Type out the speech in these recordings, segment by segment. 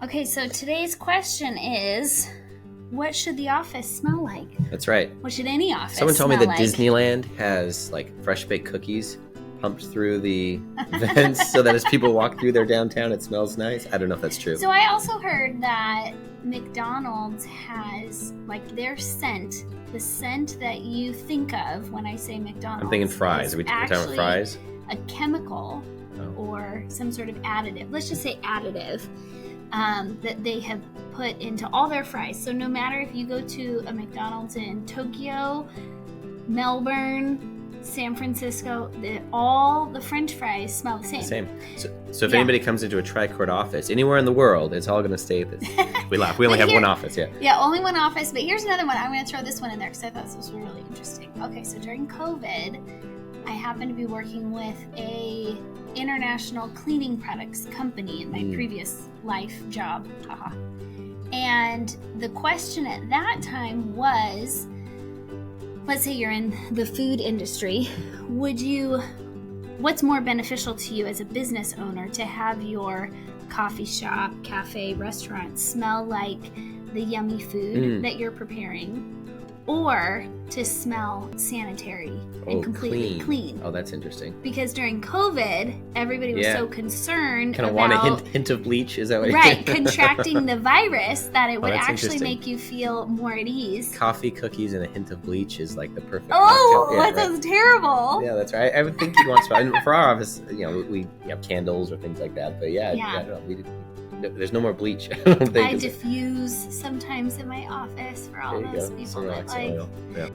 Okay, so today's question is, what should the office smell like? That's right. What should any office Someone told me smell that like? Disneyland has like fresh baked cookies pumped through the vents so that as people walk through their downtown, it smells nice. I don't know if that's true. So I also heard that McDonald's has like their scent, the scent that you think of when I say McDonald's. I'm thinking fries. Are we talking about fries? A chemical or some sort of additive. Let's just say additive. That they have put into all their fries. So no matter if you go to a McDonald's in Tokyo, Melbourne, San Francisco, all the French fries smell the same. So if anybody comes into a tri-court office anywhere in the world, it's all going to stay this. We laugh. We only have one office, Yeah, only one office. But here's another one. I'm going to throw this one in there because I thought this was really interesting. Okay, so during COVID, I happened to be working with a international cleaning products company in my previous life job. And the question at that time was, let's say you're in the food industry, what's more beneficial to you as a business owner, to have your coffee shop, cafe, restaurant smell like the yummy food that you're preparing, or to smell sanitary and completely clean? Oh, that's interesting. Because during COVID, everybody was so concerned kind of about want a hint of bleach. Is that what? Right, contracting the virus, that it would actually make you feel more at ease. Coffee, cookies, and a hint of bleach is like the perfect. That sounds terrible. Yeah, that's right. I would think you'd want to. And for our office, we have candles or things like that. But I don't know. There's no more bleach. I diffuse sometimes in my office for all those people that like. Oil. Yeah.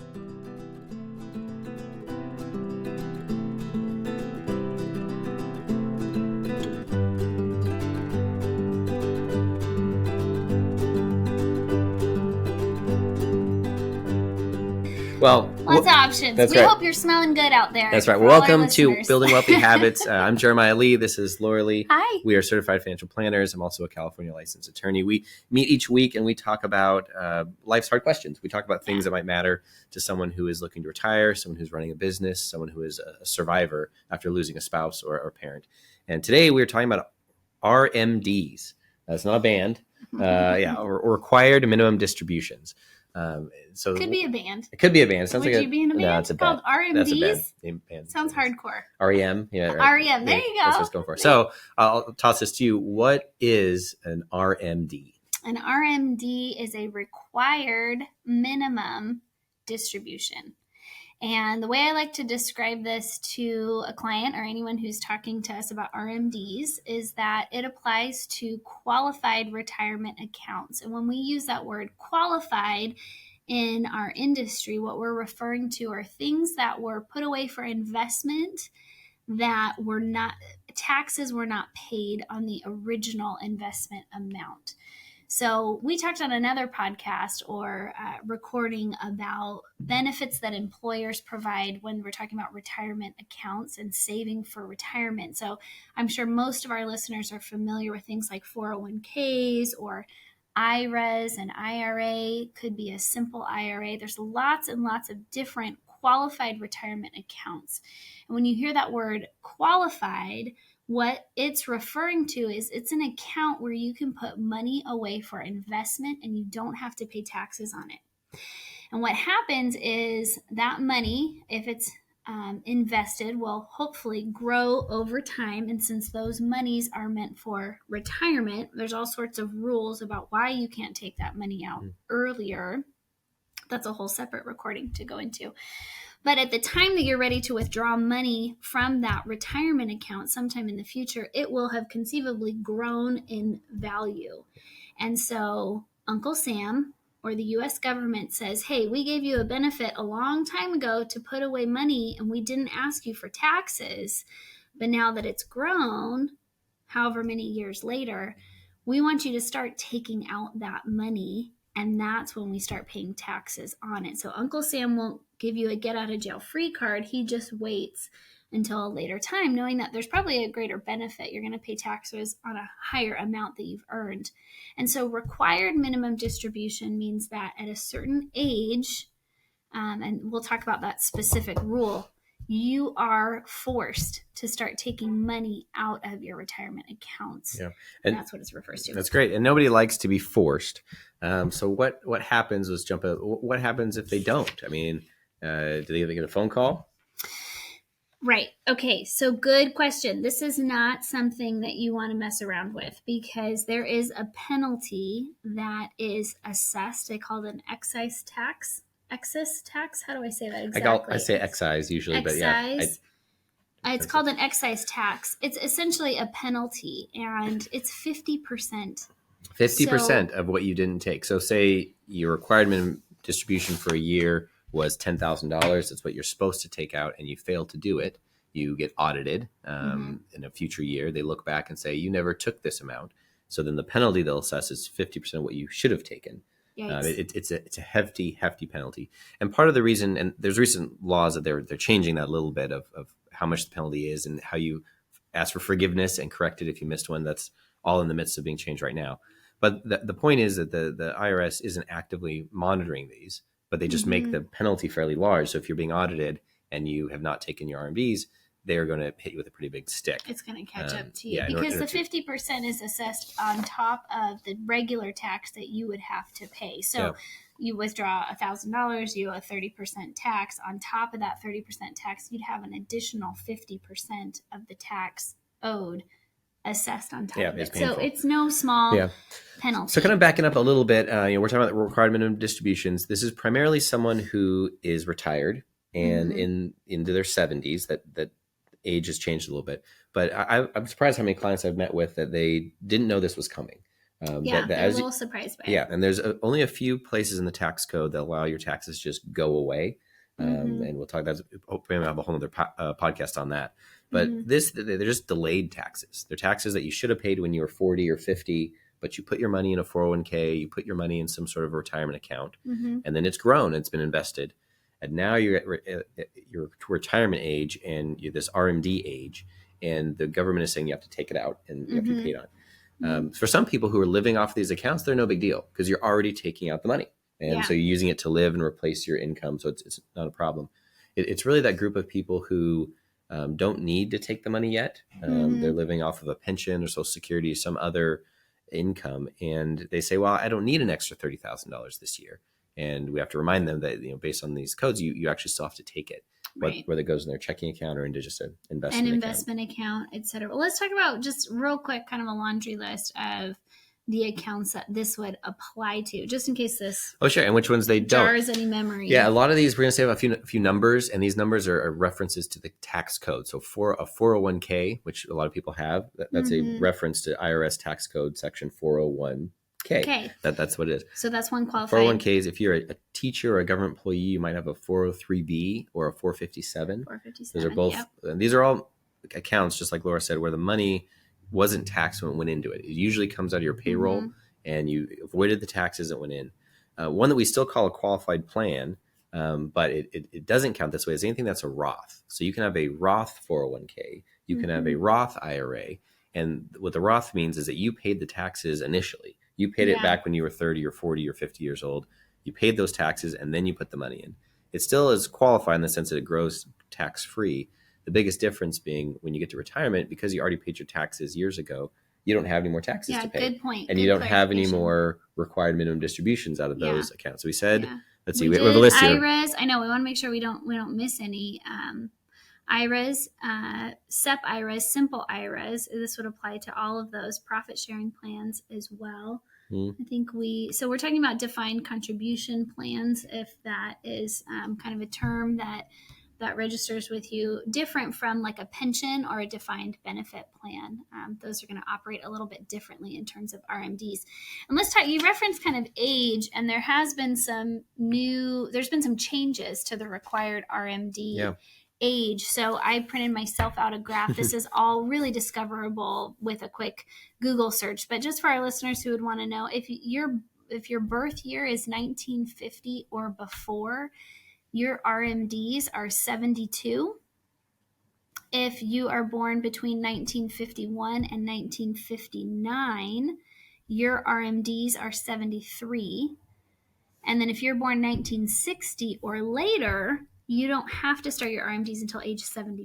Well, lots of options. We hope you're smelling good out there. That's right. Welcome to Building Wealthy Habits. I'm Jeremiah Lee. This is Laura Lee. Hi. We are certified financial planners. I'm also a California licensed attorney. We meet each week and we talk about life's hard questions. We talk about things that might matter to someone who is looking to retire, someone who's running a business, someone who is a survivor after losing a spouse or parent. And today we're talking about RMDs. That's not a band. Or required minimum distributions. So could be a band. It could be a band. It sounds Would like you be in a band? No, it's a band. Called RMDs? That's a band. Sounds hardcore. REM. Yeah. Right. REM. There you go. That's what it's going for. So I'll toss this to you. What is an RMD? An RMD is a required minimum distribution. And the way I like to describe this to a client or anyone who's talking to us about RMDs is that it applies to qualified retirement accounts. And when we use that word qualified in our industry, what we're referring to are things that were put away for investment that were not, taxes were not paid on the original investment amount. So we talked on another podcast or recording about benefits that employers provide when we're talking about retirement accounts and saving for retirement. So I'm sure most of our listeners are familiar with things like 401ks or IRAs. An IRA could be a simple IRA. There's lots and lots of different qualified retirement accounts. And when you hear that word qualified, what it's referring to is it's an account where you can put money away for investment and you don't have to pay taxes on it. And what happens is that money, if it's invested, will hopefully grow over time. And since those monies are meant for retirement, there's all sorts of rules about why you can't take that money out earlier. That's a whole separate recording to go into. But at the time that you're ready to withdraw money from that retirement account sometime in the future, it will have conceivably grown in value. And so Uncle Sam or the U.S. government says, hey, we gave you a benefit a long time ago to put away money and we didn't ask you for taxes. But now that it's grown, however many years later, we want you to start taking out that money. And that's when we start paying taxes on it. So Uncle Sam won't give you a get out of jail free card. He just waits until a later time, knowing that there's probably a greater benefit. You're going to pay taxes on a higher amount that you've earned. And so required minimum distribution means that at a certain age, and we'll talk about that specific rule you are forced to start taking money out of your retirement accounts. Yeah, and and that's what it refers to. that's great. And nobody likes to be forced. So what happens? Let's jump. What happens if they don't? I mean, do they get a phone call? Right. Okay. So good question. This is not something that you want to mess around with, because there is a penalty that is assessed. They call it an excise tax. Excess tax? How do I say that exactly? I say excise usually, excise. but yeah. It's called an excise tax. It's essentially a penalty, and it's 50%. 50% of what you didn't take. So say your required minimum distribution for a year was $10,000. That's what you're supposed to take out, and you fail to do it. You get audited in a future year. They look back and say, you never took this amount. So then the penalty they'll assess is 50% of what you should have taken. It's a hefty penalty. And part of the reason, and there's recent laws that they're changing that a little bit of how much the penalty is and how you ask for forgiveness and correct it if you missed one. That's all in the midst of being changed right now. But the point is that the IRS isn't actively monitoring these, but they just make the penalty fairly large. So if you're being audited and you have not taken your RMDs, they're going to hit you with a pretty big stick. It's going to catch up to you, because the 50% is assessed on top of the regular tax that you would have to pay. So you withdraw $1,000, you owe a 30% tax. On top of that 30% tax, you'd have an additional 50% of the tax owed assessed on top of it. So it's no small penalty. So kind of backing up a little bit, we're talking about required minimum distributions. This is primarily someone who is retired and into their 70s. That age has changed a little bit. But I'm surprised how many clients I've met with that they didn't know this was coming. They're a little surprised by it. Yeah, and there's only a few places in the tax code that allow your taxes just go away. And we'll talk about, hopefully we'll have a whole other podcast on that. But they're just delayed taxes. They're taxes that you should have paid when you were 40 or 50, but you put your money in a 401k, you put your money in some sort of a retirement account, and then it's grown, it's been invested. And now you're at your retirement age and you're this RMD age, and the government is saying you have to take it out and you have to be paid on. For some people who are living off these accounts, they're no big deal because you're already taking out the money. And so you're using it to live and replace your income. So it's not a problem. It's really that group of people who don't need to take the money yet. They're living off of a pension or Social Security or some other income. And they say, well, I don't need an extra $30,000 this year. And we have to remind them that, based on these codes, you actually still have to take it, whether it goes in their checking account or into just an investment account, et cetera. Well, let's talk about just real quick, kind of a laundry list of the accounts that this would apply to, just in case this. Oh, sure. And which ones they don't. Jars any memory. Yeah, a lot of these, we're going to say a few numbers, and these numbers are references to the tax code. So for a 401k, which a lot of people have, that's a reference to IRS tax code section 401k. Okay. That's what it is. So that's one qualified. 401ks, if you're a teacher or a government employee, you might have a 403b or a 457. 457. Those are both, and these are all accounts, just like Laura said, where the money wasn't taxed when it went into it. It usually comes out of your payroll, and you avoided the taxes that went in. One that we still call a qualified plan, but it doesn't count this way, is anything that's a Roth. So you can have a Roth 401k, you can have a Roth IRA, and what the Roth means is that you paid the taxes initially. You paid it back when you were 30 or 40 or 50 years old. You paid those taxes, and then you put the money in. It still is qualified in the sense that it grows tax-free. The biggest difference being when you get to retirement, because you already paid your taxes years ago, you don't have any more taxes to pay. Good point. And you don't have any more required minimum distributions out of those accounts. So we said, let's see, we have a list here. IRAs. I know, we want to make sure we don't miss any. IRAs, SEP IRAs, simple IRAs. This would apply to all of those profit sharing plans as well. I think so we're talking about defined contribution plans, if that is kind of a term that registers with you, different from like a pension or a defined benefit plan. Those are going to operate a little bit differently in terms of RMDs. And let's talk, you referenced kind of age, and there's been some changes to the required RMD age. So I printed myself out a graph. This is all really discoverable with a quick Google search. But just for our listeners who would want to know, if your birth year is 1950 or before, your RMDs are 72. If you are born between 1951 and 1959, your RMDs are 73. And then if you're born 1960 or later, you don't have to start your RMDs until age 75.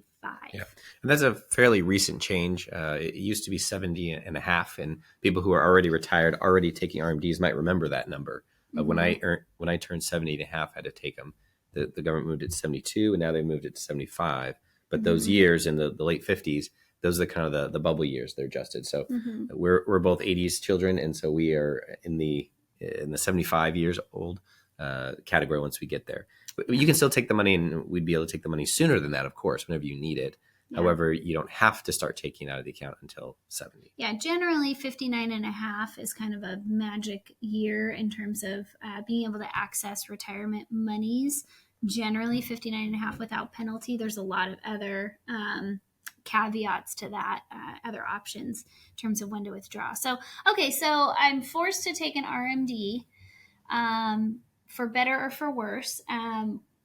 Yeah. And that's a fairly recent change. It used to be 70 and a half, and people who are already retired, already taking RMDs might remember that number. When I turned 70 and a half, I had to take them. The government moved it to 72, and now they moved it to 75. But those years in the late 50s, those are kind of the bubble years. They're adjusted. So we're both 80s children, and so we are in the 75 years old category once we get there. But you can still take the money, and we'd be able to take the money sooner than that, of course, whenever you need it. Yeah. However, you don't have to start taking it out of the account until 70. Yeah, generally 59 and a half is kind of a magic year in terms of being able to access retirement monies. Generally 59 and a half without penalty. There's a lot of other caveats to that, other options in terms of when to withdraw. So, okay, so I'm forced to take an RMD. For better or for worse,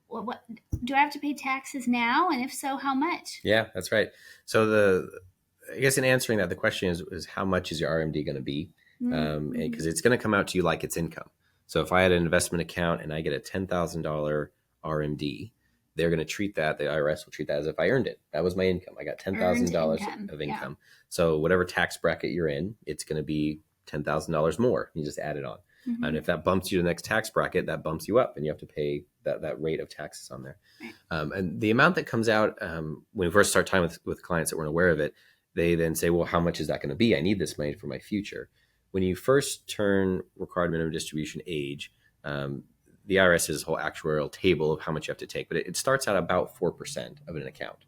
what do I have to pay taxes now? And if so, how much? Yeah, that's right. So I guess in answering that, the question is how much is your RMD going to be? Because it's going to come out to you like it's income. So if I had an investment account and I get a $10,000 RMD, they're going to treat that, the IRS will treat that as if I earned it. That was my income. I got $10,000 of income. Yeah. So whatever tax bracket you're in, it's going to be $10,000 more. You just add it on. And if that bumps you to the next tax bracket, that bumps you up, and you have to pay that rate of taxes on there. Right. And the amount that comes out when we first start talking with clients that weren't aware of it, they then say, well, how much is that going to be? I need this money for my future. When you first turn required minimum distribution age, the IRS has a whole actuarial table of how much you have to take, but it starts out about 4% of an account.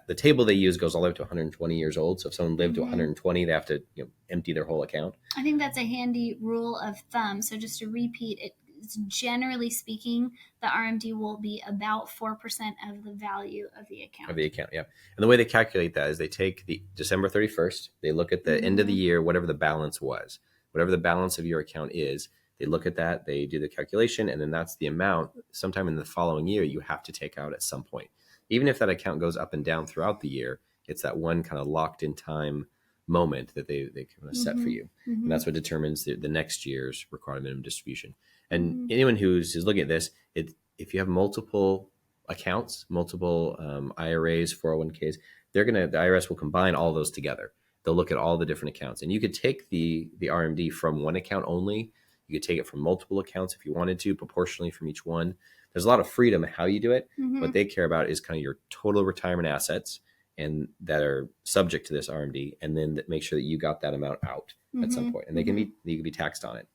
The table they use goes all the way up to 120 years old. So if someone lived to 120, they have to empty their whole account. I think that's a handy rule of thumb. So just to repeat, it's generally speaking, the RMD will be about 4% of the value of the account. Yeah. And the way they calculate that is they take the December 31st, they look at the end of the year, whatever the balance was, whatever the balance of your account is, they look at that, they do the calculation, and then that's the amount sometime in the following year you have to take out at some point. Even if that account goes up and down throughout the year, it's that one kind of locked in time moment that they kind of set for you. And that's what determines the next year's required minimum distribution. And anyone who's looking at this, if you have multiple accounts, multiple IRAs, 401ks, the IRS will combine all those together. They'll look at all the different accounts. And you could take the RMD from one account only. You could take it from multiple accounts if you wanted to, proportionally from each one. There's a lot of freedom in how you do it. What they care about is kind of your total retirement assets and that are subject to this RMD, and then make sure that you got that amount out at some point, and you can be taxed on it.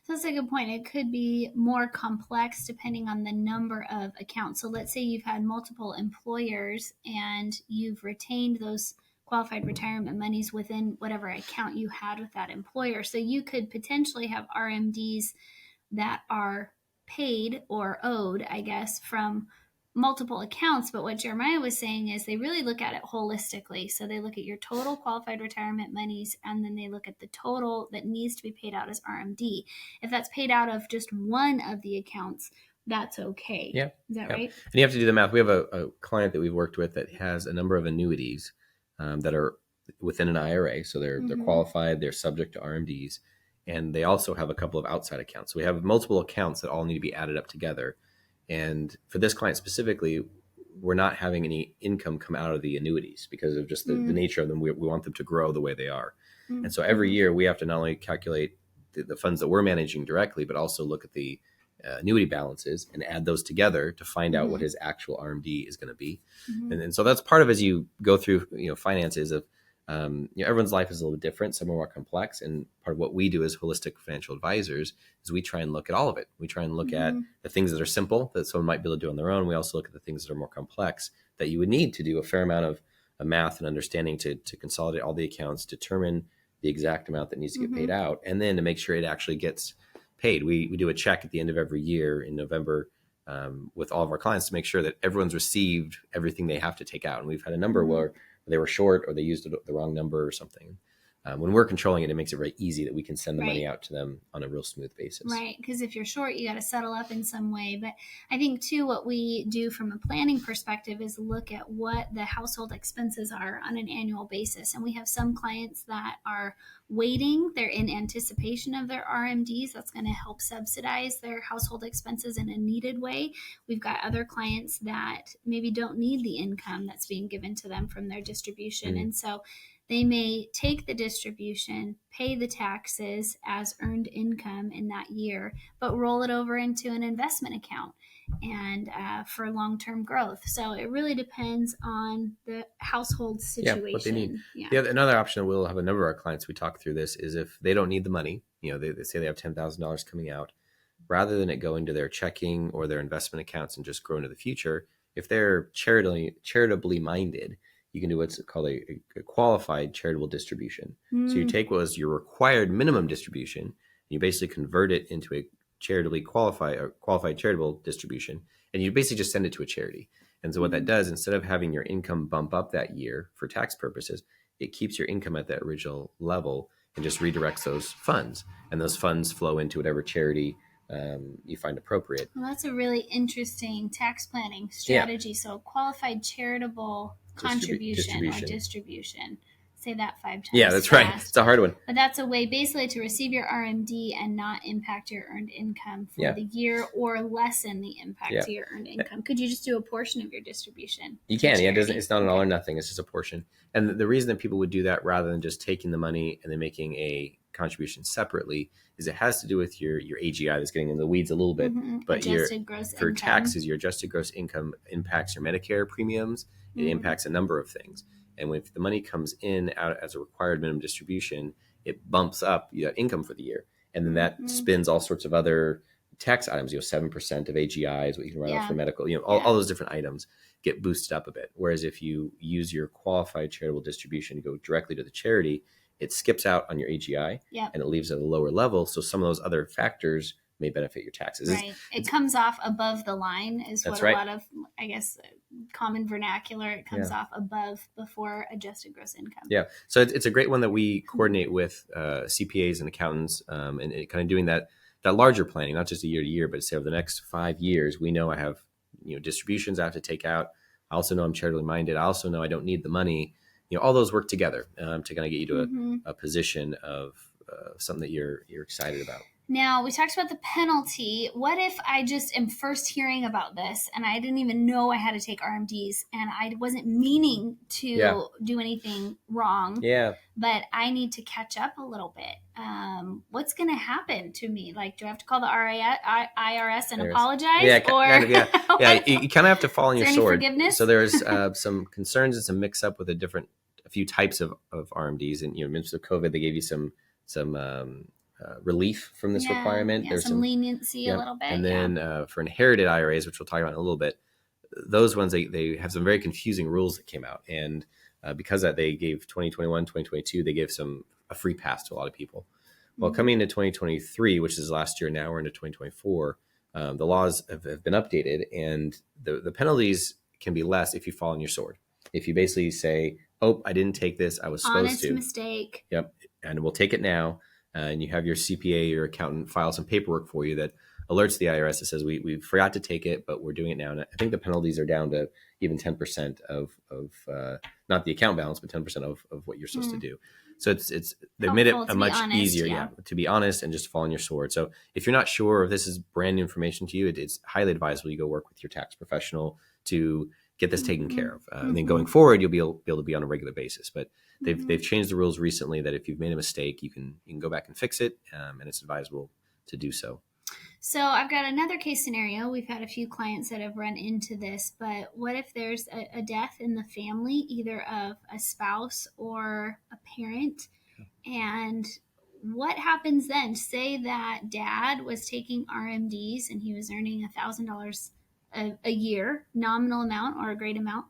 So that's a good point. It could be more complex depending on the number of accounts. So let's say you've had multiple employers and you've retained those qualified retirement monies within whatever account you had with that employer. So you could potentially have RMDs that are paid or owed, I guess, from multiple accounts. But what Jeremiah was saying is they really look at it holistically. So they look at your total qualified retirement monies, and then they look at the total that needs to be paid out as RMD. If that's paid out of just one of the accounts, that's okay. Yeah. Is that right? And you have to do the math. We have a client that we've worked with that has a number of annuities that are within an IRA. So they're qualified, they're subject to RMDs. And they also have a couple of outside accounts. So we have multiple accounts that all need to be added up together. And for this client specifically, we're not having any income come out of the annuities because of just the nature of them. We want them to grow the way they are. And so every year we have to not only calculate the funds that we're managing directly, but also look at the annuity balances and add those together to find out what his actual RMD is going to be. And so that's part of, as you go through finances of, everyone's life is a little bit different. Some are more complex. And part of what we do as holistic financial advisors is we try and look at all of it. We try and look at the things that are simple that someone might be able to do on their own. We also look at the things that are more complex that you would need to do a fair amount of math and understanding to consolidate all the accounts, determine the exact amount that needs to get paid out, and then to make sure it actually gets paid. We do a check at the end of every year in November with all of our clients to make sure that everyone's received everything they have to take out. And we've had a number where they were short or they used the wrong number or something. When we're controlling it, it makes it very easy that we can send the Right. money out to them on a real smooth basis. Right, because if you're short, you got to settle up in some way. But I think too, what we do from a planning perspective is look at what the household expenses are on an annual basis. And we have some clients that are waiting; they're in anticipation of their RMDs. That's going to help subsidize their household expenses in a needed way. We've got other clients that maybe don't need the income that's being given to them from their distribution, and so they may take the distribution, pay the taxes as earned income in that year, but roll it over into an investment account and for long-term growth. So it really depends on the household situation. What they need. Another option, we'll have a number of our clients, we talk through this, is if they don't need the money, they say they have $10,000 coming out, rather than it going to their checking or their investment accounts and just grow into the future, if they're charitably minded, you can do what's called a qualified charitable distribution. So you take what was your required minimum distribution, and you basically convert it into a qualified charitable distribution, and you basically just send it to a charity. And so what that does, instead of having your income bump up that year for tax purposes, it keeps your income at that original level and just redirects those funds. And those funds flow into whatever charity you find appropriate. Well, that's a really interesting tax planning strategy. So qualified charitable contribution or distribution. Say that 5 times. Yeah, that's fast. Right. It's a hard one. But that's a way basically to receive your RMD and not impact your earned income for the year or lessen the impact to your earned income. Could you just do a portion of your distribution? You can. Yeah, it's not an all or nothing. It's just a portion. And the reason that people would do that rather than just taking the money and then making a contribution separately is it has to do with your AGI. That's getting in the weeds a little bit. But for taxes, your adjusted gross income impacts your Medicare premiums. It impacts a number of things. And if the money comes in out as a required minimum distribution, it bumps up your income for the year. And then that spins all sorts of other tax items. 7% of AGI is what you can write off for medical. All those different items get boosted up a bit. Whereas if you use your qualified charitable distribution to go directly to the charity, it skips out on your AGI and it leaves at a lower level. So some of those other factors may benefit your taxes. Right. It comes off above the line is what a lot of, I guess, common vernacular. It comes off above before adjusted gross income. Yeah. So it's a great one that we coordinate with CPAs and accountants and kind of doing that larger planning, not just a year to year, but say over the next 5 years, we know I have, distributions I have to take out. I also know I'm charitably minded. I also know I don't need the money. All those work together to kind of get you to a position of something that you're excited about. Now, we talked about the penalty. What if I just am first hearing about this and I didn't even know I had to take RMDs and I wasn't meaning to do anything wrong, but I need to catch up a little bit? What's going to happen to me? Like, do I have to call the IRS and apologize? You kind of have to fall on your sword. Forgiveness? So there's some concerns and some mix up with a few types of RMDs. And, midst of COVID, they gave you some relief from this requirement. There's some leniency a little bit. And then for inherited IRAs, which we'll talk about in a little bit, those ones, they have some very confusing rules that came out. And because of that, they gave 2021, 2022, they gave a free pass to a lot of people. Well, coming into 2023, which is last year, now we're into 2024, the laws have been updated and the penalties can be less if you fall on your sword. If you basically say, oh, I didn't take this, I was supposed to. Honest mistake. Yep. And we'll take it now. And you have your CPA or accountant file some paperwork for you that alerts the IRS that says we forgot to take it, but we're doing it now. And I think the penalties are down to even 10% of not the account balance, but 10% of what you're supposed to do. So they made it a much easier, to be honest and just fall on your sword. So if you're not sure if this is brand new information to you, it's highly advisable you go work with your tax professional to get this taken care of. And then going forward, you'll be able to be on a regular basis. But they've changed the rules recently that if you've made a mistake, you can go back and fix it, and it's advisable to do so. So I've got another case scenario. We've had a few clients that have run into this, but what if there's a death in the family, either of a spouse or a parent, and what happens then? Say that dad was taking RMDs and he was earning $1,000 a year, nominal amount or a great amount.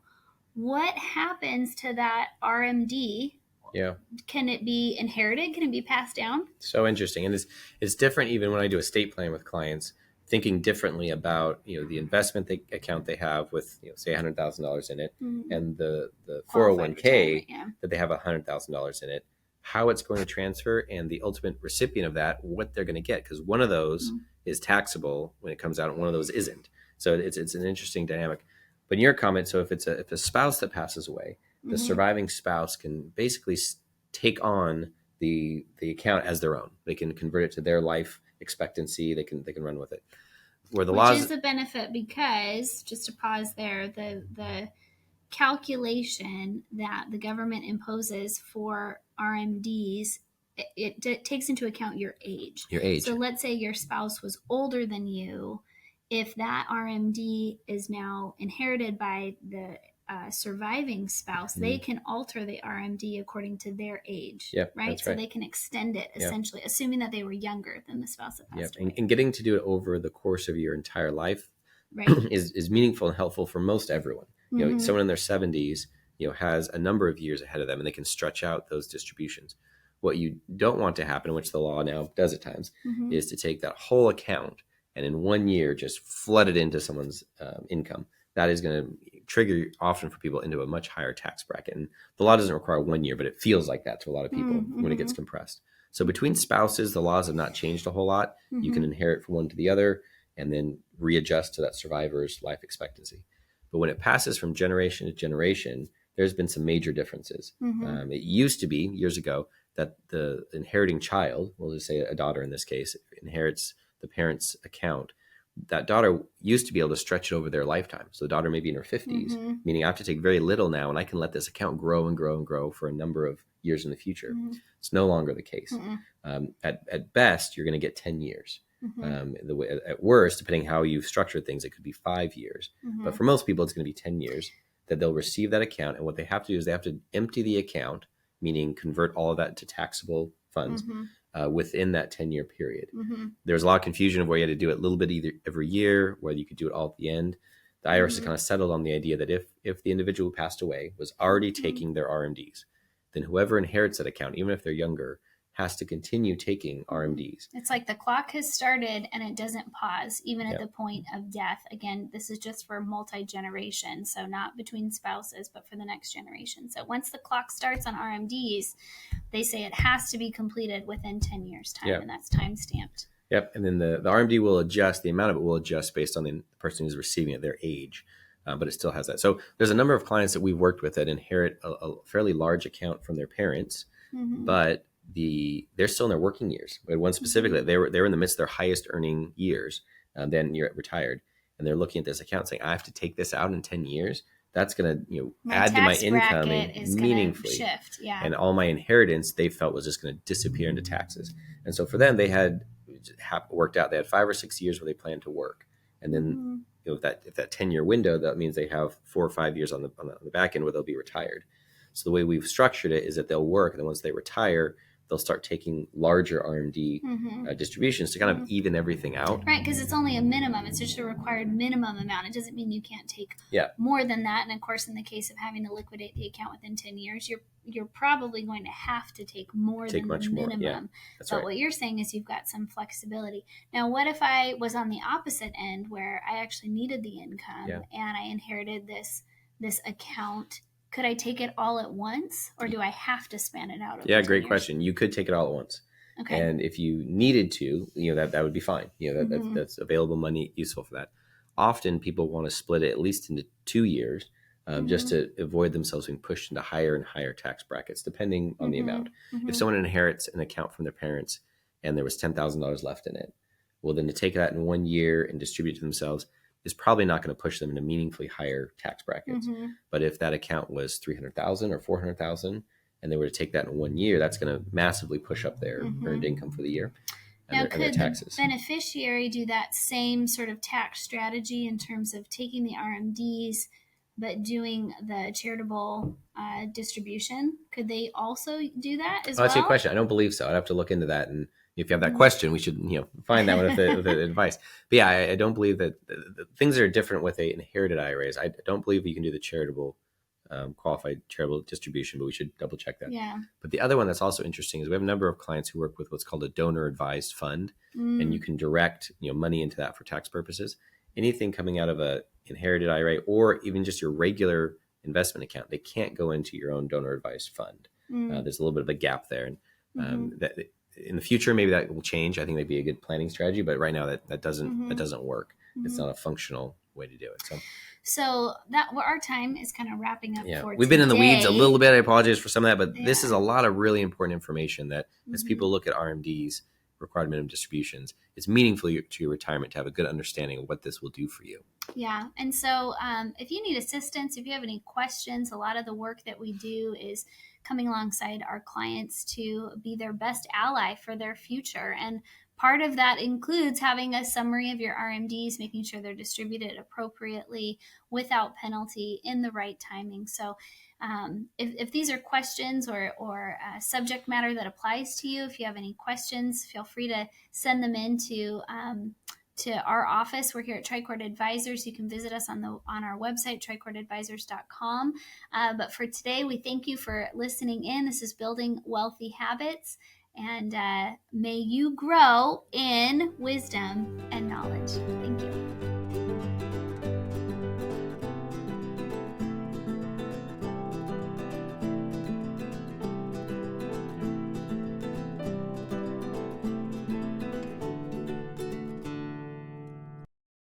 What happens to that RMD? Yeah. Can it be inherited? Can it be passed down? So interesting. And it's different even when I do estate plan with clients, thinking differently about, the investment account they have with, say $100,000 in it and the 401k that they have $100,000 in it. how it's going to transfer, and the ultimate recipient of that, what they're going to get. Because one of those is taxable when it comes out, and one of those isn't. So it's an interesting dynamic. But in your comment, so if a spouse that passes away, the surviving spouse can basically take on the account as their own. They can convert it to their life expectancy. They can run with it. Where the laws, which is a benefit, because, just to pause there, the calculation that the government imposes for RMDs, it takes into account your age. Your age. So let's say your spouse was older than you. If that RMD is now inherited by the surviving spouse, they can alter the RMD according to their age. Yep, right? That's so right. they can extend it, essentially, assuming that they were younger than the spouse that passed away. And getting to do it over the course of your entire life Right. is meaningful and helpful for most everyone. You know, someone in their 70s, has a number of years ahead of them, and they can stretch out those distributions. What you don't want to happen, which the law now does at times, is to take that whole account and in 1 year just flood it into someone's income. That is going to trigger often for people into a much higher tax bracket. And the law doesn't require 1 year, but it feels like that to a lot of people when it gets compressed. So between spouses, the laws have not changed a whole lot. You can inherit from one to the other and then readjust to that survivor's life expectancy. But when it passes from generation to generation, there's been some major differences. It used to be years ago that the inheriting child, we'll just say a daughter in this case, inherits the parent's account. That daughter used to be able to stretch it over their lifetime. So the daughter may be in her 50s, meaning I have to take very little now, and I can let this account grow and grow and grow for a number of years in the future. It's no longer the case. At best, you're going to get 10 years. At worst, depending how you've structured things, it could be 5 years. But for most people, it's going to be 10 years that they'll receive that account. And what they have to do is they have to empty the account, meaning convert all of that to taxable funds within that 10-year period. There's a lot of confusion of where you had to do it a little bit either every year, whether you could do it all at the end. The IRS has kind of settled on the idea that if the individual who passed away was already taking their RMDs, then whoever inherits that account, even if they're younger, has to continue taking RMDs. It's like the clock has started and it doesn't pause, even at the point of death. Again, this is just for multi-generation, so not between spouses, but for the next generation. So once the clock starts on RMDs, they say it has to be completed within 10 years' time, and that's time stamped. Yep, and then the RMD will adjust, the amount of it will adjust based on the person who's receiving it, their age, but it still has that. So there's a number of clients that we've worked with that inherit a fairly large account from their parents, but they're still in their working years. We had one specifically, they were in the midst of their highest earning years, then you're retired, and they're looking at this account saying, I have to take this out in 10 years. That's going to add to my income meaningfully. Shift, and all my inheritance they felt was just going to disappear into taxes. And so for them, they had worked out. They had 5 or 6 years where they planned to work, and then if that 10-year window, that means they have 4 or 5 years on the back end where they'll be retired. So the way we've structured it is that they'll work, and then once they retire, they'll start taking larger RMD distributions to kind of even everything out. Right, because it's only a minimum. It's just a required minimum amount. It doesn't mean you can't take more than that. And of course, in the case of having to liquidate the account within 10 years, you're probably going to have to take more than the minimum. Yeah, that's right. What you're saying is you've got some flexibility. Now, what if I was on the opposite end where I actually needed the income and I inherited this account? Could I take it all at once, or do I have to span it out? Yeah, great question. You could take it all at once. Okay. And if you needed to, that would be fine. That's available money, useful for that. Often people want to split it at least into 2 years, just to avoid themselves being pushed into higher and higher tax brackets, depending on the amount. If someone inherits an account from their parents and there was $10,000 left in it, well, then to take that in 1 year and distribute it to themselves is probably not going to push them into meaningfully higher tax brackets. But if that account was $300,000 or $400,000, and they were to take that in 1 year, that's going to massively push up their earned income for the year and their taxes. Could the beneficiary do that same sort of tax strategy in terms of taking the RMDs, but doing the charitable distribution? Could they also do that as well? That's a good question. I don't believe so. I'd have to look into that, and if you have that question, we should find that one with the advice. But yeah, I don't believe that things are different with a inherited IRAs. I don't believe you can do the charitable qualified charitable distribution, but we should double check that. Yeah. But the other one that's also interesting is we have a number of clients who work with what's called a donor advised fund, and you can direct money into that for tax purposes. Anything coming out of a inherited IRA or even just your regular investment account, they can't go into your own donor advised fund. Mm. There's a little bit of a gap there. And Mm-hmm. that in the future, maybe that will change. I think that'd be a good planning strategy, but right now that Mm-hmm. doesn't work. It's Mm-hmm. not a functional way to do it. So that our time is kind of wrapping up Yeah, for we've been in the weeds a today. little bit. I apologize for some of that, but this is Yeah. a lot of really important information that as Mm-hmm. people look at RMDs, required minimum distributions, it's meaningful to your retirement to have a good understanding of what this will do for you. Yeah. And so if you need assistance, if you have any questions, a lot of the work that we do is coming alongside our clients to be their best ally for their future. And part of that includes having a summary of your RMDs, making sure they're distributed appropriately without penalty in the right timing. So if these are questions or subject matter that applies to you, if you have any questions, feel free to send them in to our office. We're here at Tricord Advisors. You can visit us on our website, tricordadvisors.com. But for today, we thank you for listening in. This is Building Wealthy Habits, and may you grow in wisdom and knowledge. Thank you.